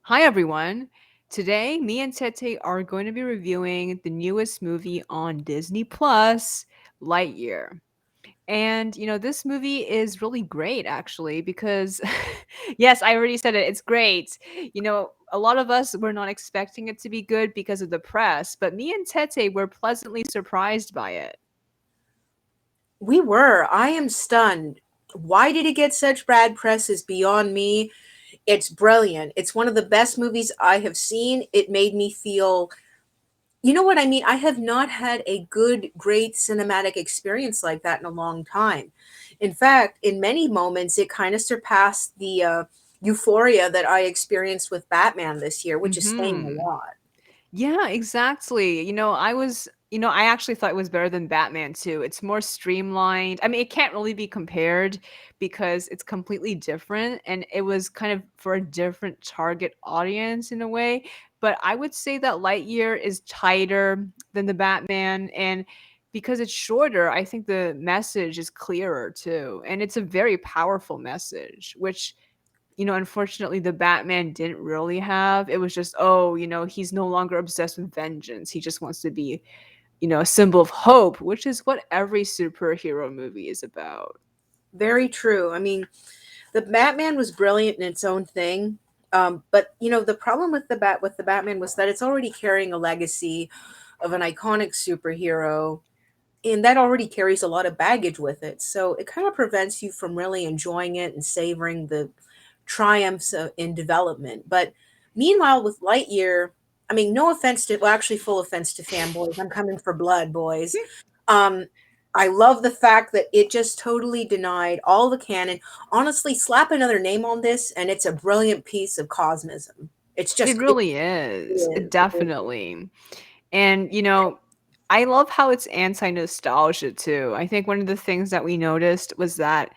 Hi, everyone. Today, me and Tete are going to be reviewing the newest movie on Disney Plus, Lightyear. And, this movie is really great, actually, because, yes, I already said it, it's great. A lot of us were not expecting it to be good because of the press, but me and Tete were pleasantly surprised by it. We were. I am stunned. Why did it get such bad press is beyond me. It's brilliant. It's one of the best movies I have seen. It made me feel, you know what I mean? I have not had a good, great cinematic experience like that in a long time. In fact, in many moments, it kind of surpassed the euphoria that I experienced with Batman this year, which is saying a Hmm. lot. Yeah, exactly. I actually thought it was better than Batman too. It's more streamlined. I mean, it can't really be compared because it's completely different and it was kind of for a different target audience in a way. But I would say that Lightyear is tighter than the Batman, and because it's shorter, I think the message is clearer too. And it's a very powerful message, which unfortunately, the Batman didn't really have. It was just, oh, he's no longer obsessed with vengeance. He just wants to be, a symbol of hope, which is what every superhero movie is about. Very true. I mean, the Batman was brilliant in its own thing. But the problem with the Batman was that it's already carrying a legacy of an iconic superhero, and that already carries a lot of baggage with it. So it kind of prevents you from really enjoying it and savoring the triumphs in development. But meanwhile, with Lightyear, I mean, no offense to, well, actually, full offense to fanboys. I'm coming for blood, boys. Um, I love the fact that it just totally denied all the canon. Honestly, slap another name on this, and it's a brilliant piece of cosmism. It's It just, it really is. It is. It is. definitely. And, I love how it's anti nostalgia too. I think one of the things that we noticed was that,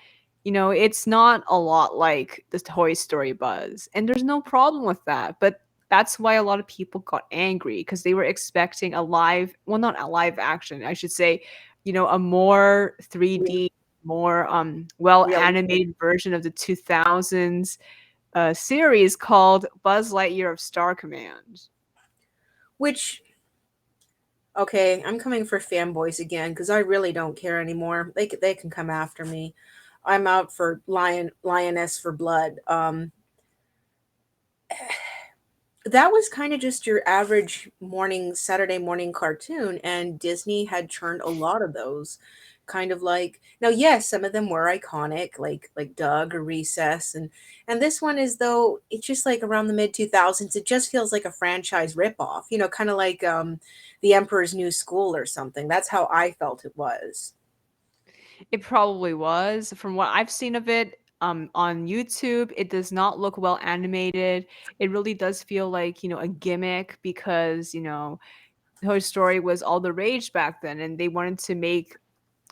it's not a lot like the Toy Story buzz. And there's no problem with that. But that's why a lot of people got angry because they were expecting a live, well, not a live action, I should say, a more Real, 3D, more well realistic. animated version of the 2000s series called Buzz Lightyear of Star Command. Which, okay, I'm coming for fanboys again because I really don't care anymore. They can come after me. I'm out for lioness for blood. That was kind of just your average morning Saturday morning cartoon, and Disney had turned a lot of those. Kind of like, now, yes, some of them were iconic, like Doug or Recess, and this one is, though, it's just like around the mid 2000s. It just feels like a franchise ripoff, kind of like The Emperor's New School or something. That's how I felt it was. It probably was. From what I've seen of it, on YouTube, it does not look well animated. It really does feel like, a gimmick because, Toy Story was all the rage back then, and they wanted to make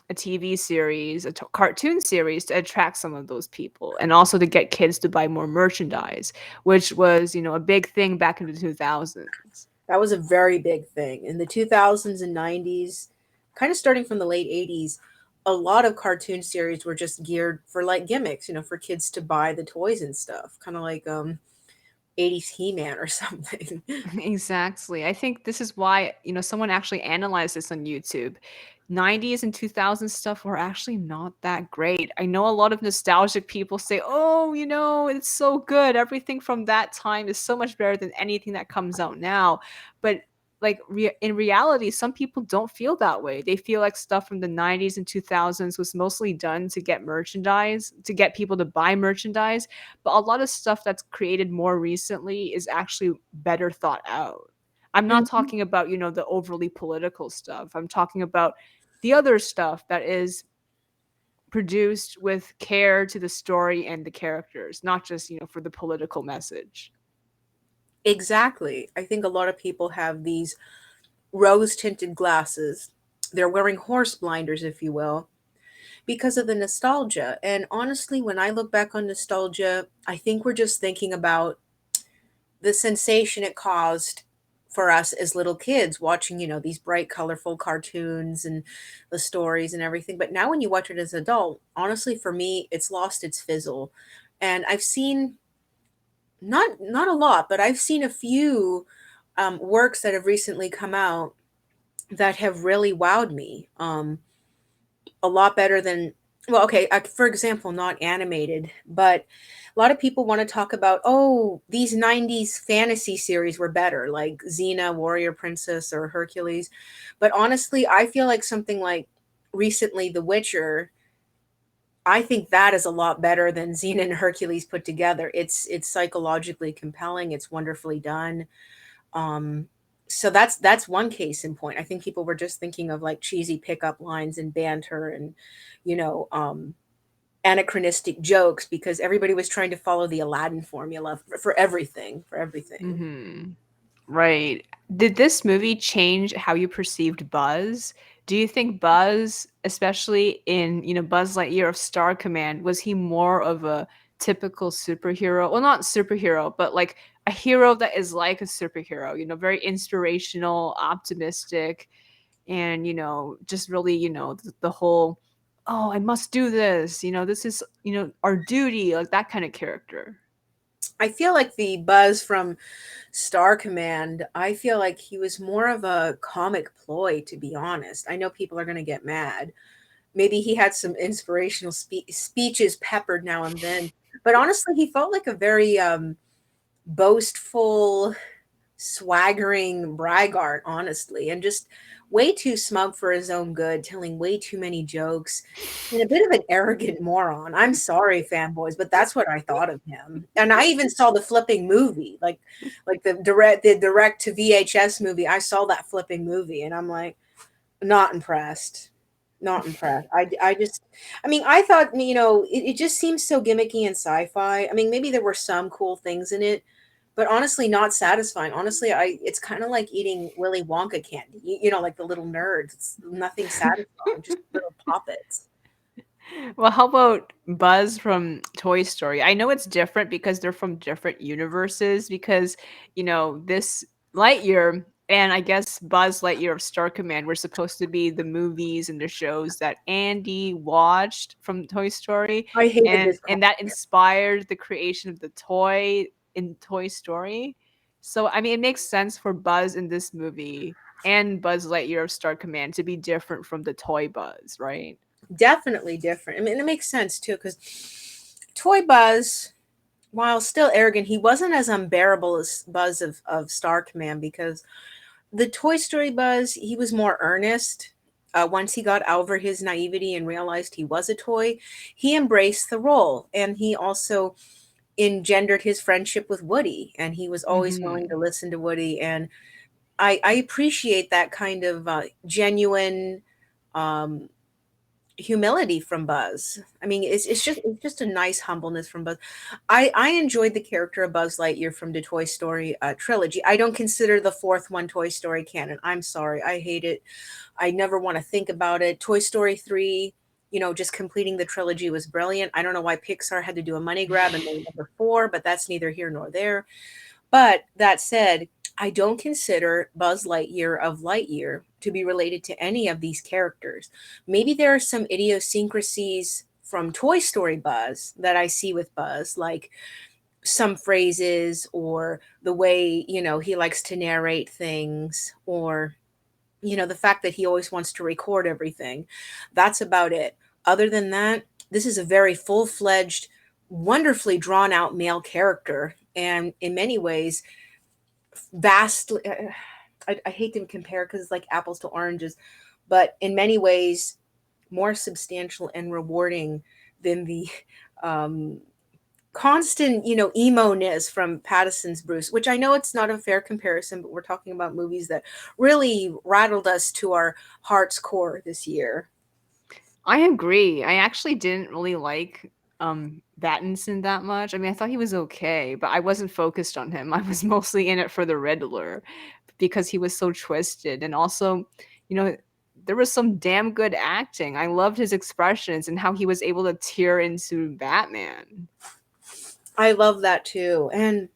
a TV series, cartoon series to attract some of those people and also to get kids to buy more merchandise, which was, a big thing back in the 2000s. That was a very big thing in the 2000s and 90s, kind of starting from the late 80s. A lot of cartoon series were just geared for like gimmicks, for kids to buy the toys and stuff, kind of like 80s He-Man or something. Exactly. I think this is why, someone actually analyzed this on YouTube. 90s and 2000s stuff were actually not that great. I know a lot of nostalgic people say, "Oh, it's so good. Everything from that time is so much better than anything that comes out now." But like in reality, some people don't feel that way. They feel like stuff from the 90s and 2000s was mostly done to get merchandise, to get people to buy merchandise, but a lot of stuff that's created more recently is actually better thought out. I'm not Mhm. talking about, the overly political stuff. I'm talking about the other stuff that is produced with care to the story and the characters, not just, for the political message. Exactly. I think a lot of people have these rose tinted glasses. They're wearing horse blinders, if you will, because of the nostalgia. And honestly, when I look back on nostalgia, I think we're just thinking about the sensation it caused for us as little kids watching, these bright, colorful cartoons and the stories and everything. But now when you watch it as an adult, honestly, for me, it's lost its fizzle. And I've seen not a lot, but I've seen a few works that have recently come out that have really wowed me. A lot better than, well, okay, for example, not animated, but a lot of people want to talk about, oh, these 90s fantasy series were better, like Xena, Warrior Princess, or Hercules. But honestly, I feel like something like recently The Witcher, I think that is a lot better than Xena and Hercules put together. It's psychologically compelling, it's wonderfully done. Um, so that's one case in point. I think people were just thinking of like cheesy pickup lines and banter and, you know, anachronistic jokes because everybody was trying to follow the Aladdin formula for everything, for everything. Mhm. Right. Did this movie change how you perceived Buzz? Do you think Buzz, especially in, Buzz Lightyear of Star Command, was he more of a typical superhero? Well, not superhero, but like a hero that is like a superhero, very inspirational, optimistic, and, just really, the whole, oh, I must do this, this is, our duty, like that kind of character. I feel like the Buzz from Star Command, I feel like he was more of a comic ploy, to be honest. I know people are going to get mad. Maybe he had some inspirational speeches peppered now and then, but honestly, he felt like a very boastful, swaggering braggart, honestly, and just way too smug for his own good, telling way too many jokes, and a bit of an arrogant moron. I'm sorry, fanboys, but that's what I thought of him. And I even saw the flipping movie, like the direct to VHS movie. I saw that flipping movie, and I'm like, not impressed. Not impressed. I just, I mean, I thought, it just seems so gimmicky and sci-fi. I mean, maybe there were some cool things in it, but honestly, not satisfying. Honestly, it's kind of like eating Willy Wonka candy. Like the little nerds. It's nothing satisfying, just little poppets. Well, how about Buzz from Toy Story? I know it's different because they're from different universes because, this Lightyear and I guess Buzz Lightyear of Star Command were supposed to be the movies and the shows that Andy watched from Toy Story, I hated and this and that inspired the creation of the toy in Toy Story. So, I mean, it makes sense for Buzz in this movie and Buzz Lightyear of Star Command to be different from the toy Buzz, right? definitely different. I mean, it makes sense too because Toy Buzz, while still arrogant, he wasn't as unbearable as Buzz of Star Command because the Toy Story Buzz, he was more earnest. Once he got over his naivety and realized he was a toy, he embraced the role, and he also engendered his friendship with Woody, and he was always willing to Mhm. listen to Woody. And I appreciate that kind of genuine um, humility from Buzz. I mean, it's just a nice humbleness from Buzz. I enjoyed the character of Buzz Lightyear from the Toy Story trilogy. I don't consider the fourth one Toy Story canon. I'm sorry, I hate it. I never want to think about it. Toy Story 3, just completing the trilogy was brilliant. I don't know why Pixar had to do a money grab and made number 4, but that's neither here nor there. But that said, I don't consider Buzz Lightyear of Lightyear to be related to any of these characters. Maybe there are some idiosyncrasies from Toy Story Buzz that I see with Buzz, like some phrases or the way, he likes to narrate things, or the fact that he always wants to record everything. That's about it. Other than that, this is a very full-fledged, wonderfully drawn out male character, and in many ways vastly, I hate to compare because it's like apples to oranges, but in many ways more substantial and rewarding than the um, constant, emo-ness from Patterson's Bruce, which I know it's not a fair comparison, but we're talking about movies that really rattled us to our heart's core this year. I agree. I actually didn't really like Battinson that much. I mean, I thought he was okay, but I wasn't focused on him. I was mostly in it for the Riddler because he was so twisted, and also, you know, there was some damn good acting. I loved his expressions and how he was able to tear into Batman. I love that too. And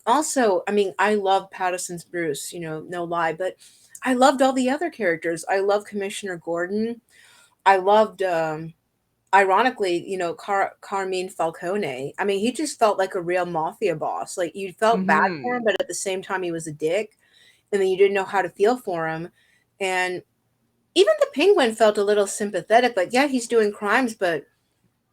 also, I mean, I love Patterson's Bruce, no lie, but I loved all the other characters. I love Commissioner Gordon. I loved ironically, Carmine Falcone, I mean, he just felt like a real mafia boss. Like, you felt bad for him, Mhm. but at the same time, he was a dick, and then you didn't know how to feel for him. And even the Penguin felt a little sympathetic. Like, yeah, he's doing crimes, but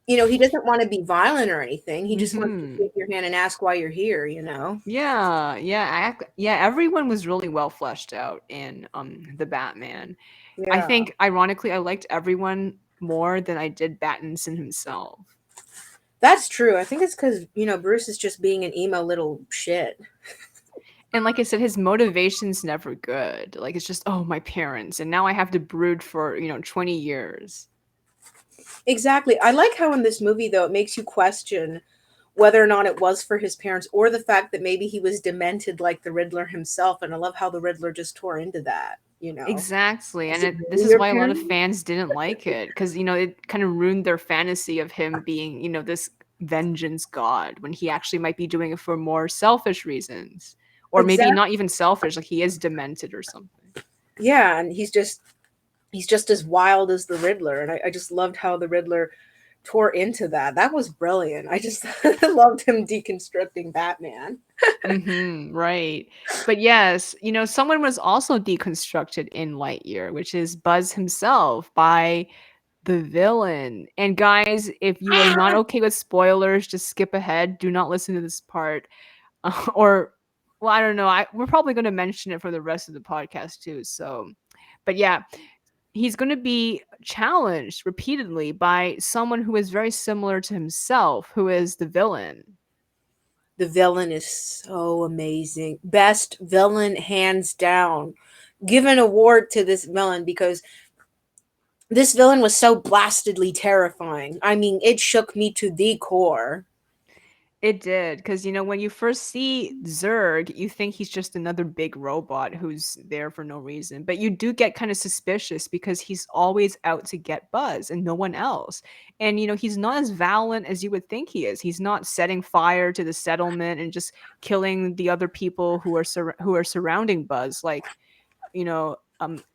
he doesn't want to be violent or anything. He just wants to Mhm. shake your hand and ask why you're here. You know? Yeah, yeah, yeah, everyone was really well fleshed out in the Batman. I Yeah, think ironically I liked everyone more than I did Battinson himself. that's true. I think it's because Bruce is just being an emo little shit. And like I said, his motivation's never good. Like it's just, oh, my parents, and now I have to brood for 20 years. Exactly. I like how in this movie though it makes you question whether or not it was for his parents or the fact that maybe he was demented like the Riddler himself. And I love how the Riddler just tore into that. Exactly, Is and it this really is your why a lot of parents? fans didn't like it because it kind of ruined their fantasy of him being this vengeance god when he actually might be doing it for more selfish reasons, or maybe Exactly. not even selfish, like he is demented or something. Yeah, and he's just as wild as the Riddler, and I just loved how the Riddler tore into that. That was brilliant. I just loved him deconstructing Batman. Right. But yes, someone was also deconstructed in Lightyear, which is Buzz himself by the villain. And guys, if you are not okay with spoilers, just skip ahead. Do not listen to this part. Or well, I don't know. We're probably going to mention it for the rest of the podcast too. So, but yeah, he's going to be challenged repeatedly by someone who is very similar to himself, who is the villain. The villain is so amazing. Best villain hands down. Give an award to this villain because this villain was so blastedly terrifying. I mean, it shook me to the core. It did, because when you first see Zurg, you think he's just another big robot who's there for no reason. But you do get kind of suspicious because he's always out to get Buzz and no one else. And he's not as violent as you would think he is. He's not setting fire to the settlement and just killing the other people who are surrounding Buzz, like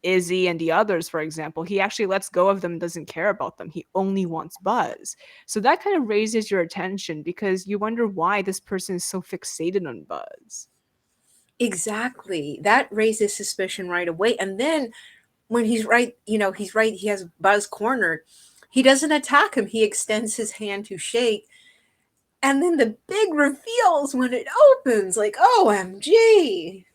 Izzy and the others, for example. He actually lets go of them and doesn't care about them. He only wants Buzz. So that kind of raises your attention because you wonder why this person is so fixated on Buzz. Exactly. That raises suspicion right away. And then when he's right, he has Buzz cornered. He doesn't attack him. He extends his hand to shake. And then the big reveals when it opens, like, OMG.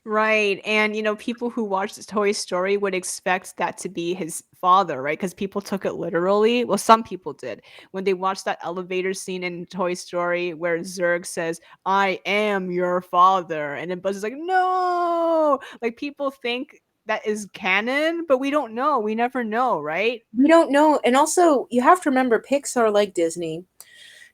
Right. And, people who watch this Toy Story would expect that to be his father, right? Because people took it literally. Well, some people did. When they watched that elevator scene in Toy Story where Zurg says, I am your father. And then Buzz is like, no. Like, people think that is canon, but we don't know. We never know, right? We don't know. And also, you have to remember Pixar, like Disney,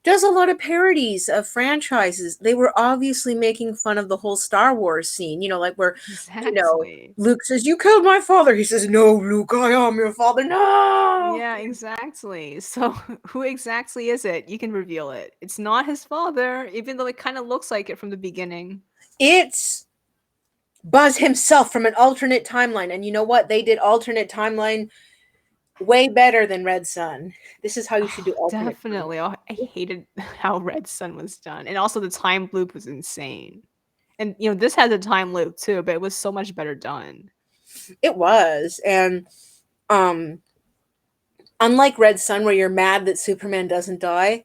does a lot of parodies of franchises. They were obviously making fun of the whole Star Wars scene, like where, you know, Exactly. Luke says, "You killed my father." He says, "No, Luke, I am your father." No! Yeah, exactly. So, who exactly is it? You can reveal it. It's not his father, even though it kind of looks like it from the beginning. It's Buzz himself from an alternate timeline. And you know what? They did alternate timeline way better than Red Sun. This is how you should Oh, do alternate definitely. timeline. Oh, I hated how Red Sun was done. And also the time loop was insane. And this has a time loop too, but it was so much better done. It was. And um unlike Red Sun where you're mad that Superman doesn't die,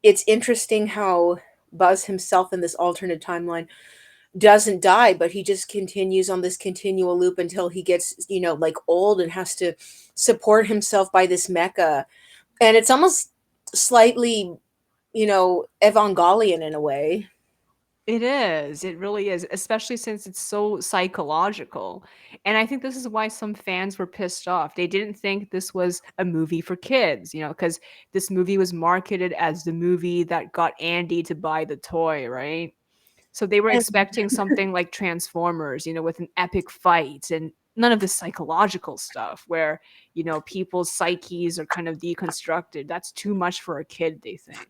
it's interesting how Buzz himself in this alternate timeline doesn't die, but he just continues on this continual loop until he gets, like old and has to support himself by this mecha. And it's almost slightly, Evangelion in a way. It is. It really is, especially since it's so psychological. And I think this is why some fans were pissed off. They didn't think this was a movie for kids, because this movie was marketed as the movie that got Andy to buy the toy, right? So they were And expecting something like Transformers, with an epic fight and none of the psychological stuff where, people's psyches are kind of deconstructed. That's too much for a kid, they think.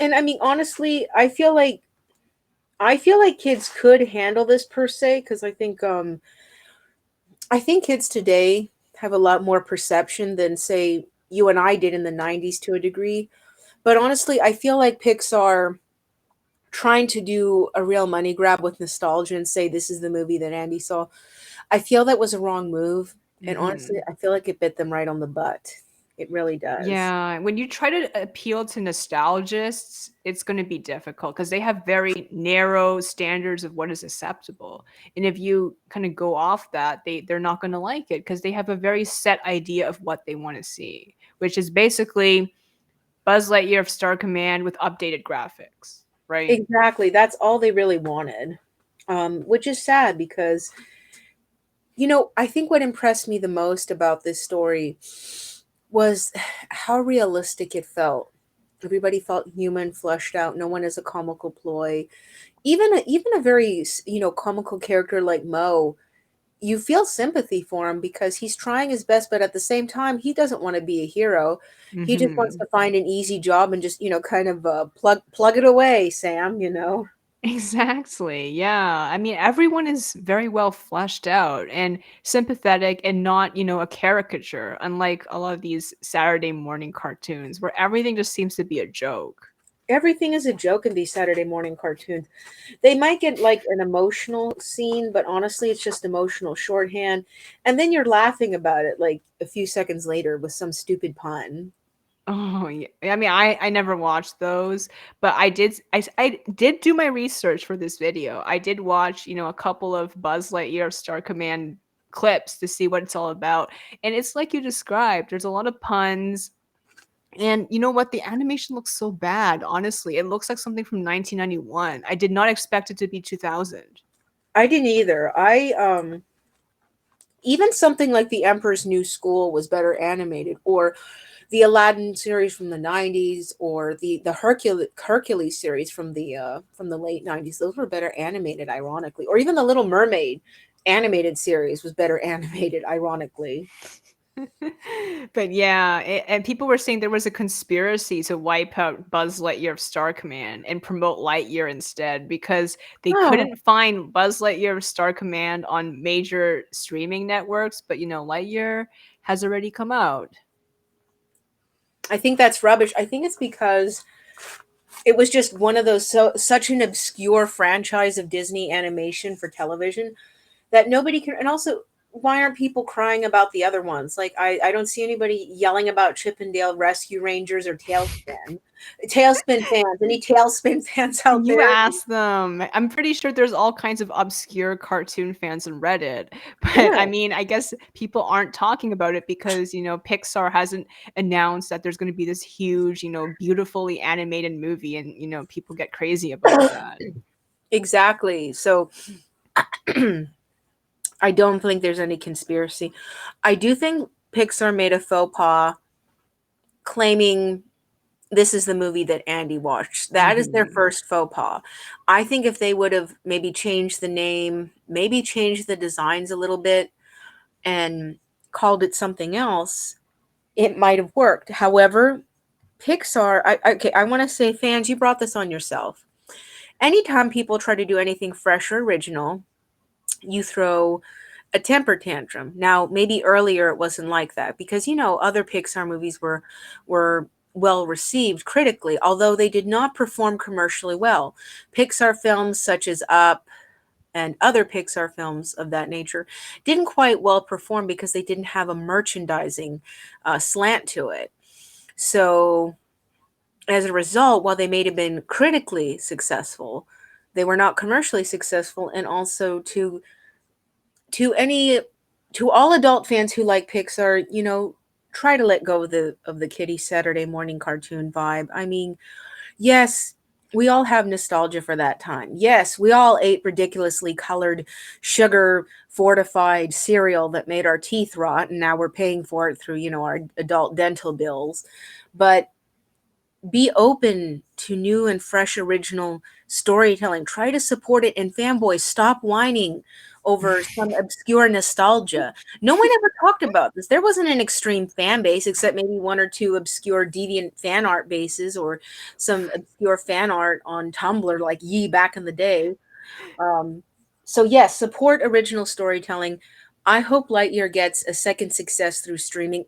and I mean honestly, I feel like kids could handle this per se because I think kids today have a lot more perception than say you and I did in the 90s to a degree. But honestly, I feel like Pixar trying to do a real money grab with nostalgia and say this is the movie that Andy saw, I feel that was a wrong move. And honestly, Mhm. I feel like it bit them right on the butt. It really does. Yeah, when you try to appeal to nostalgists, it's going to be difficult because they have very narrow standards of what is acceptable. And if you kind of go off that, they're not going to like it because they have a very set idea of what they want to see, which is basically Buzz Lightyear of Star Command with updated graphics, right? Exactly. That's all they really wanted. Which is sad because, I think what impressed me the most about this story was how realistic it felt. Everybody felt human, fleshed out. No one is a comical ploy. Even a very comical character like Mo, you feel sympathy for him because he's trying his best, but at the same time, he doesn't want to be a hero. He just wants Hmm. to find an easy job and just kind of plug it away, Sam. Exactly. Yeah. I mean, everyone is very well fleshed out and sympathetic and not, a caricature, unlike a lot of these Saturday morning cartoons where everything just seems to be a joke. Everything is a joke in these Saturday morning cartoons. They might get like an emotional scene, but honestly, it's just emotional shorthand. And then you're laughing about it like a few seconds later with some stupid pun. Oh, yeah. I mean, I never watched those, but I did do my research for this video. I did watch, a couple of Buzz Lightyear Star Command clips to see what it's all about. And it's like you described. There's a lot of puns. And you know what? The animation looks so bad, honestly. It looks like something from 1991. I did not expect it to be 2000. I didn't either. I Even something like The Emperor's New School was better animated, or the Aladdin series from the 90s, or the Hercules series from the late 90s. Those were better animated, ironically. Or even the Little Mermaid animated series was better animated, ironically. But yeah, and people were saying there was a conspiracy to wipe out Buzz Lightyear of Star Command and promote Lightyear instead because they Oh, couldn't find Buzz Lightyear of Star Command on major streaming networks. But Lightyear has already come out. I think that's rubbish. I think it's because it was just one of those, such an obscure franchise of Disney animation for television that nobody can. And also, why aren't people crying about the other ones? Like, I don't see anybody yelling about Chippendale Rescue Rangers or Tailspin fans. Any Tailspin fans out You there? ask them. I'm pretty sure there's all kinds of obscure cartoon fans on Reddit. But I Yeah, mean, I guess people aren't talking about it because, Pixar hasn't announced that there's going to be this huge, beautifully animated movie and, people get crazy about that. exactly. So I don't think there's any conspiracy. I do think Pixar made a faux pas claiming this is the movie that Andy watched. That is their Mhm. first faux pas. I think if they would have maybe changed the name, maybe changed the designs a little bit, and called it something else, it might have worked. However, Pixar, okay, I want to say, fans, you brought this on yourself. Anytime people try to do anything fresh or original, you throw a temper tantrum. Now, maybe earlier it wasn't like that because other Pixar movies were well received critically, although they did not perform commercially well. Pixar films such as Up and other Pixar films of that nature didn't quite well perform because they didn't have a merchandising slant to it. So, as a result, while they may have been critically successful, they were not commercially successful, and also to any to all adult fans who like Pixar, try to let go of the kiddie Saturday morning cartoon vibe. I mean, yes, we all have nostalgia for that time. Yes, we all ate ridiculously colored sugar fortified cereal that made our teeth rot, and now we're paying for it through, our adult dental bills. But be open to new and fresh original storytelling. Try to support it. And fanboys, stop whining over some obscure nostalgia. No one ever talked about this. There wasn't an extreme fan base except maybe one or two obscure deviant fan art bases or some obscure fan art on Tumblr like Yee back in the day. Um, so yes, support original storytelling. I hope Lightyear gets a second success through streaming.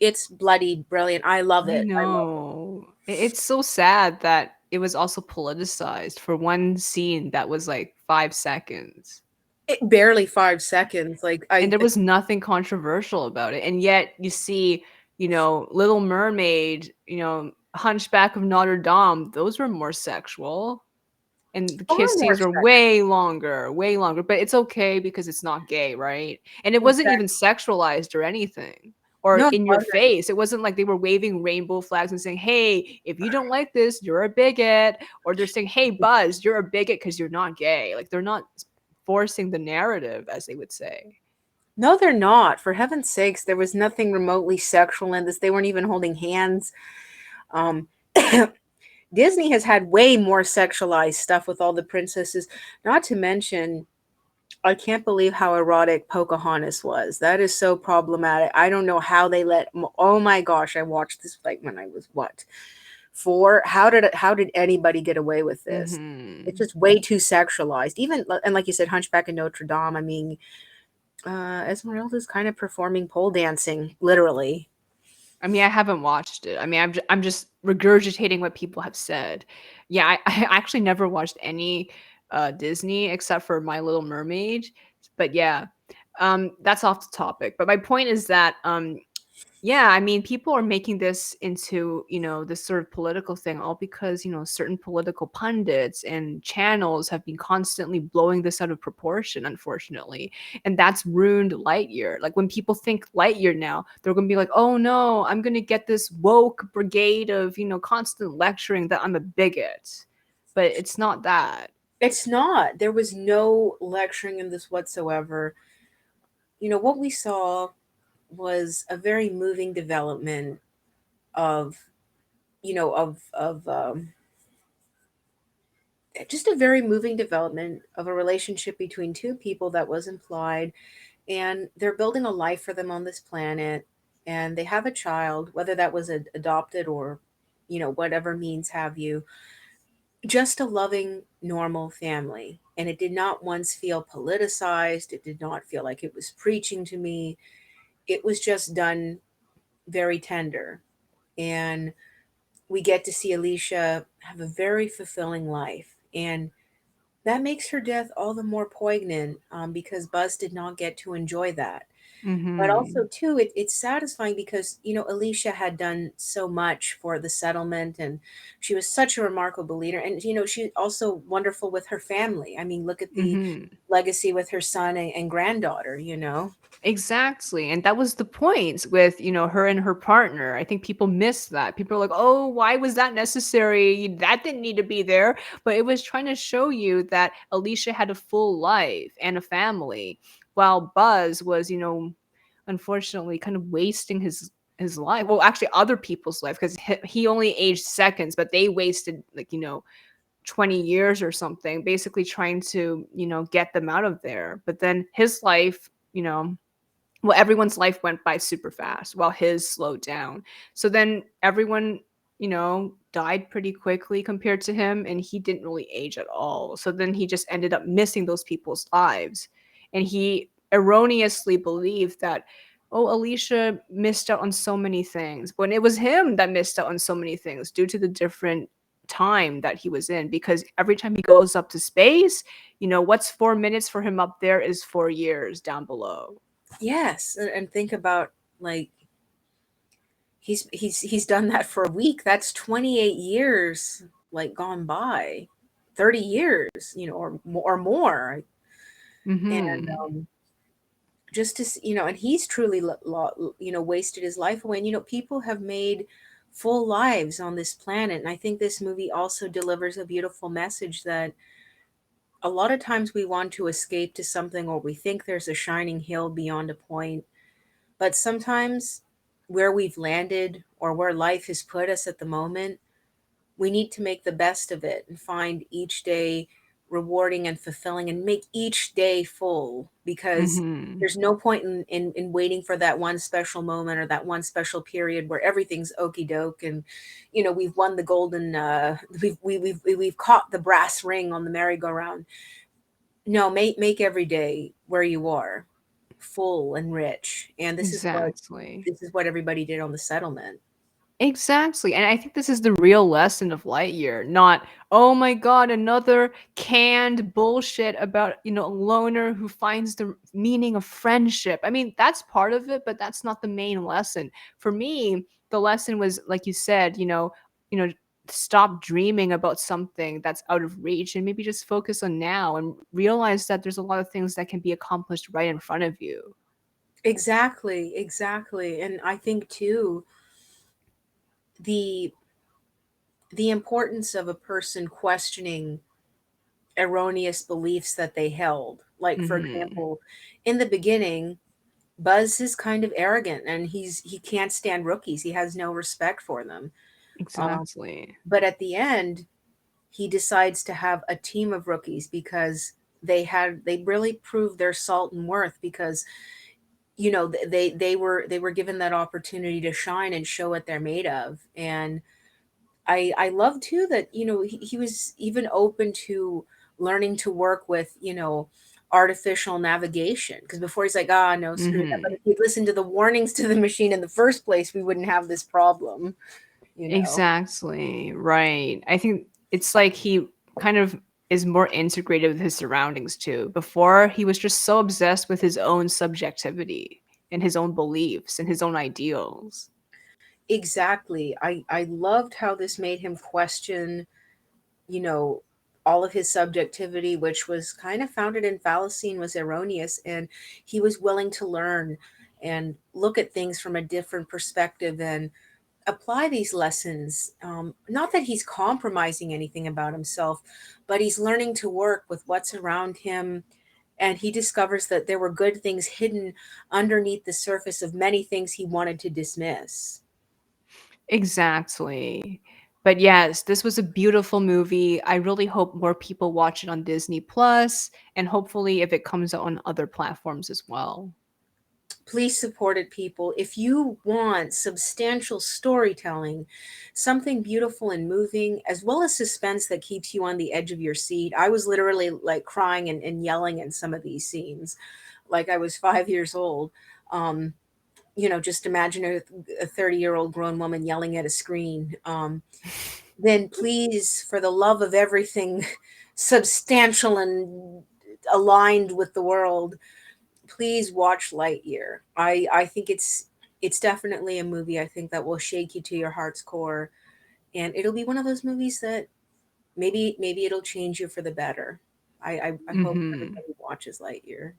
it's bloody brilliant. I love I it. I love it. know. It's so sad that it was also politicized for one scene that was like 5 seconds. Barely 5 seconds. Like And there was nothing controversial about it. And yet you see, Little Mermaid, Hunchback of Notre Dame, those were more sexual. And the far kiss more scenes are way longer, but it's okay because it's not gay, right? And it wasn't even exactly. sexualized or anything. Or No, it in your wasn't. face. It wasn't like they were waving rainbow flags and saying, "Hey, if you don't like this, you're a bigot." Or they're saying, "Hey, Buzz, you're a bigot because you're not gay." Like they're not forcing the narrative, as they would say. No, they're not. For heaven's sakes, there was nothing remotely sexual in this. They weren't even holding hands. Um, Disney has had way more sexualized stuff with all the princesses. Not to mention, I can't believe how erotic Pocahontas was. That is so problematic. I don't know how they let. Oh my gosh, I watched this like when I was what 4. How did anybody get away with this? It's Mhm. just way too sexualized. Even and like you said, Hunchback of Notre Dame. I mean, Esmeralda's kind of performing pole dancing, literally. I mean, I haven't watched it. I mean, I'm just regurgitating what people have said. Yeah, I actually never watched any Disney except for My Little Mermaid. But yeah, that's off the topic. But my point is that yeah, I mean, people are making this into, this sort of political thing all because, certain political pundits and channels have been constantly blowing this out of proportion, unfortunately. And that's ruined Lightyear. Like when people think Lightyear now, they're going to be like, "Oh no, I'm going to get this woke brigade of, constant lecturing that I'm a bigot." But it's not that. It's not. There was no lecturing in this whatsoever. What we saw was a very moving development of, you know, of just a very moving development of a relationship between two people that was implied, and they're building a life for them on this planet, and they have a child, whether that was adopted or, whatever means have you, just a loving, normal family. And it did not once feel politicized. It did not feel like it was preaching to me. It was just done very tender. And we get to see Alicia have a very fulfilling life. And that makes her death all the more poignant, because Buzz did not get to enjoy that. But also, Mhm. too, it's satisfying because, Alicia had done so much for the settlement, and she was such a remarkable leader. And, she's also wonderful with her family. I mean, look at the Mhm. legacy with her son and granddaughter. Exactly. And that was the point with, her and her partner. I think people miss that. People are like, "Oh, why was that necessary? That didn't need to be there." But it was trying to show you that Alicia had a full life and a family, while Buzz was, unfortunately kind of wasting his life. Well, actually other people's life because he only aged seconds, but they wasted like, 20 years or something basically trying to, get them out of there. But then his life, well, everyone's life went by super fast while his slowed down. So then everyone, died pretty quickly compared to him, and he didn't really age at all. So then he just ended up missing those people's lives. And he erroneously believed that, oh, Alicia missed out on so many things when it was him that missed out on so many things due to the different time that he was in. Because every time he goes up to space, what's 4 minutes for him up there is 4 years down below. Yes, and think about, like, he's done that for a week. That's 28 years, like, gone by. 30 years, or more. And Mhm. just to and he's truly wasted his life away. And people have made full lives on this planet, and I think this movie also delivers a beautiful message that a lot of times we want to escape to something, or we think there's a shining hill beyond a point, but sometimes where we've landed or where life has put us at the moment, we need to make the best of it and find each day rewarding and fulfilling, and make each day full, because Mhm. there's no point in waiting for that one special moment or that one special period where everything's okey doke, and we've won the golden we've caught the brass ring on the merry-go-round. No, make every day where you are full and rich, and Exactly. this is what everybody did on the settlement. Exactly. And I think this is the real lesson of Lightyear, not, oh my god, another canned bullshit about, a loner who finds the meaning of friendship. I mean, that's part of it, but that's not the main lesson. For me, the lesson was, like you said, stop dreaming about something that's out of reach and maybe just focus on now and realize that there's a lot of things that can be accomplished right in front of you. Exactly, exactly. And I think too, the the importance of a person questioning erroneous beliefs that they held. Like for Mhm. example, in the beginning, Buzz is kind of arrogant and he can't stand rookies. He has no respect for them. Um, Exactly. but at the end, he decides to have a team of rookies because they really proved their salt and worth because they were given that opportunity to shine and show what they're made of. And I love too that he was even open to learning to work with artificial navigation, because before he's like, ah, no, screw that. But Mhm. if he'd listened to the warnings to the machine in the first place, we wouldn't have this problem you know Exactly, right. I think it's like he kind of is more integrated with his surroundings too. Before, he was just so obsessed with his own subjectivity and his own beliefs and his own ideals. Exactly. I loved how this made him question you know all of his subjectivity, which was kind of founded in fallacy and was erroneous, and he was willing to learn and look at things from a different perspective and apply these lessons. Not that he's compromising anything about himself, but he's learning to work with what's around him. And he discovers that there were good things hidden underneath the surface of many things he wanted to dismiss. Exactly. But yes, this was a beautiful movie. I really hope more people watch it on Disney Plus, and hopefully if it comes out on other platforms as well. Please support it, people. If you want substantial storytelling, something beautiful and moving, as well as suspense that keeps you on the edge of your seat. I was literally like crying and yelling in some of these scenes, like I was 5 years old. Um, just imagine a 30-year-old grown woman yelling at a screen. Then please, for the love of everything substantial and aligned with the world, please watch Lightyear. I think it's definitely a movie I think that will shake you to your heart's core, and it'll be one of those movies that maybe it'll change you for the better. I hope Mhm. everybody watches Lightyear.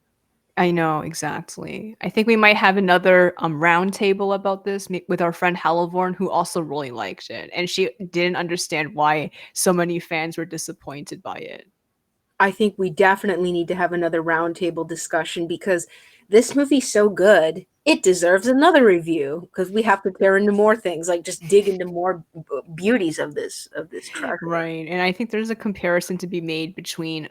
I know, exactly. I think we might have another round table about this with our friend Hallivorn, who also really liked it, and she didn't understand why so many fans were disappointed by it. I think we definitely need to have another roundtable discussion because this movie's so good. It deserves another review because we have to tear into more things, like just dig into more beauties of this treasure. Right, and I think there's a comparison to be made between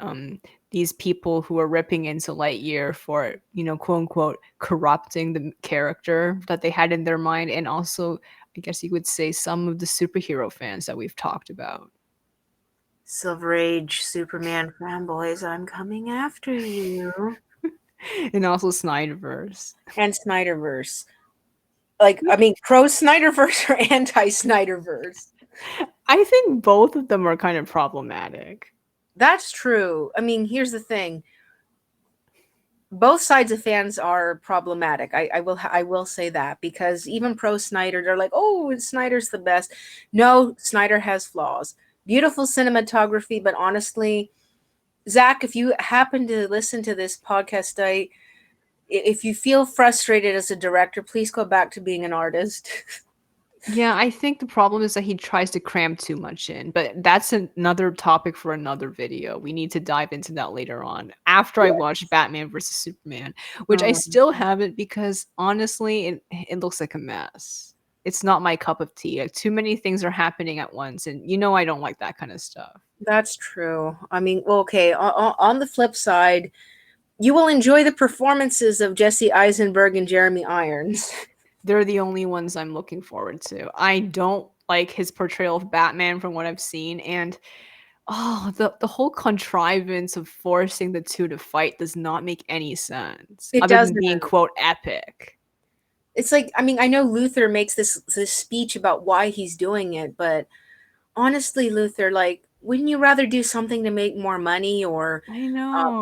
these people who are ripping into Lightyear for, quote unquote, corrupting the character that they had in their mind, and also, I guess you would say, some of the superhero fans that we've talked about. Silver Age Superman fanboys, I'm coming after you. And also Snyderverse. And Snyderverse. Like, I mean, pro Snyderverse or anti Snyderverse? I think both of them are kind of problematic. That's true. I mean, here's the thing. Both sides of fans are problematic. I will say that because even pro Snyder, they're like, oh, Snyder's the best. No, Snyder has flaws. Beautiful cinematography, but honestly, Zach, if you happen to listen to this podcast, if you feel frustrated as a director, please go back to being an artist. Yeah, I think the problem is that he tries to cram too much in, but that's another topic for another video. We need to dive into that later on after I watch Batman versus Superman, which I Um, still haven't because honestly, it looks like a mess. It's not my cup of tea. Like, too many things are happening at once, and I don't like that kind of stuff. that's true. I mean, well, okay. On the flip side, you will enjoy the performances of Jesse Eisenberg and Jeremy Irons. They're the only ones I'm looking forward to. I don't like his portrayal of Batman from what I've seen, and The whole contrivance of forcing the two to fight does not make any sense, It other than doesn't. being, quote, "epic." It's like, I mean, I know Luther makes this speech about why he's doing it, but honestly, Luther, like, wouldn't you rather do something to make more money or I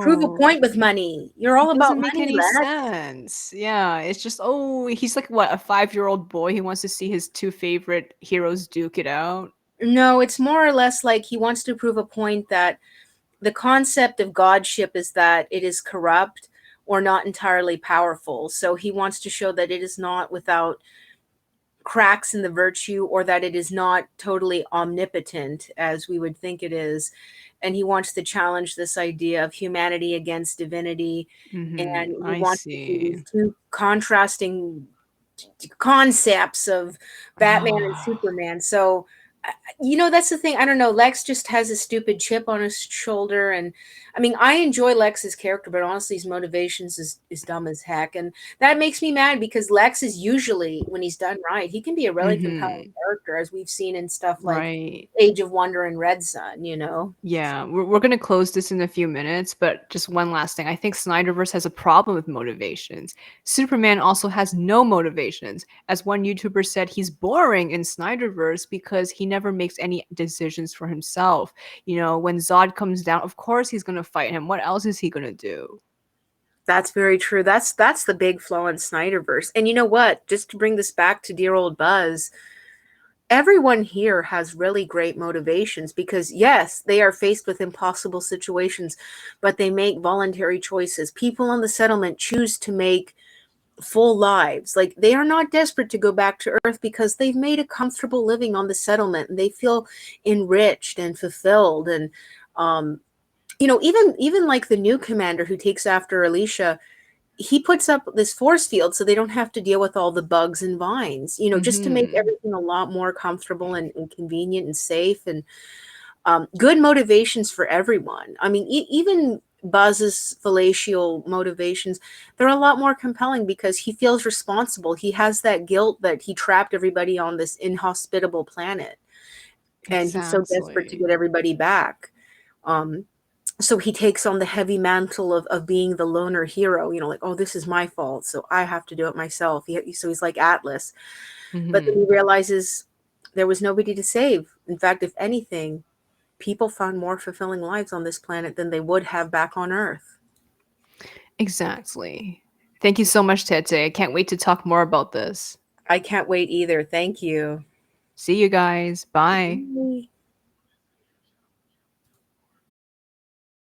prove a know. point with money? You're It all about doesn't make money, any Lex. sense. Yeah, it's just, oh, he's like, what, a 5-year-old boy? He wants to see his two favorite heroes duke it out? No, it's more or less like he wants to prove a point that the concept of godship is that it is corrupt or not entirely powerful. So he wants to show that it is not without cracks in the virtue, or that it is not totally omnipotent as we would think it is. And he wants to challenge this idea of humanity against divinity. And he I wants to see see. these two contrasting concepts of Batman and Ah. Superman. So, that's the thing. I don't know. Lex just has a stupid chip on his shoulder, and I mean, I enjoy Lex's character, but honestly, his motivations is dumb as heck, and that makes me mad because Lex is usually, when he's done right, he can be a really compelling Mhm. character, as we've seen in stuff like Right. Age of Wonder and Red Sun. You know. Yeah, we're gonna close this in a few minutes, but just one last thing. I think Snyderverse has a problem with motivations. Superman also has no motivations. As one YouTuber said, he's boring in Snyderverse because he never makes any decisions for himself. When Zod comes down, of course he's gonna fight him. What else is he gonna do? That's very true. That's the big flaw in Snyderverse. And you know what? Just to bring this back to dear old Buzz, everyone here has really great motivations because yes, they are faced with impossible situations, but they make voluntary choices. People on the settlement choose to make full lives. Like, they are not desperate to go back to Earth because they've made a comfortable living on the settlement and they feel enriched and fulfilled. And um even like the new commander who takes after Alicia, he puts up this force field so they don't have to deal with all the bugs and vines, just to make Mhm. everything a lot more comfortable and convenient and safe. And good motivations for everyone. I mean, even Buzz's fallacial motivations, they're a lot more compelling because he feels responsible. He has that guilt that he trapped everybody on this inhospitable planet, and he's so desperate to Exactly. get everybody back. Um, so he takes on the heavy mantle of being the loner hero, like, oh, this is my fault, so I have to do it myself. So he's like Atlas. But then he Mhm. realizes there was nobody to save. In fact, if anything, people found more fulfilling lives on this planet than they would have back on Earth. Exactly. Thank you so much, Tete. I can't wait to talk more about this. I can't wait either. Thank you. See you guys. Bye. Bye.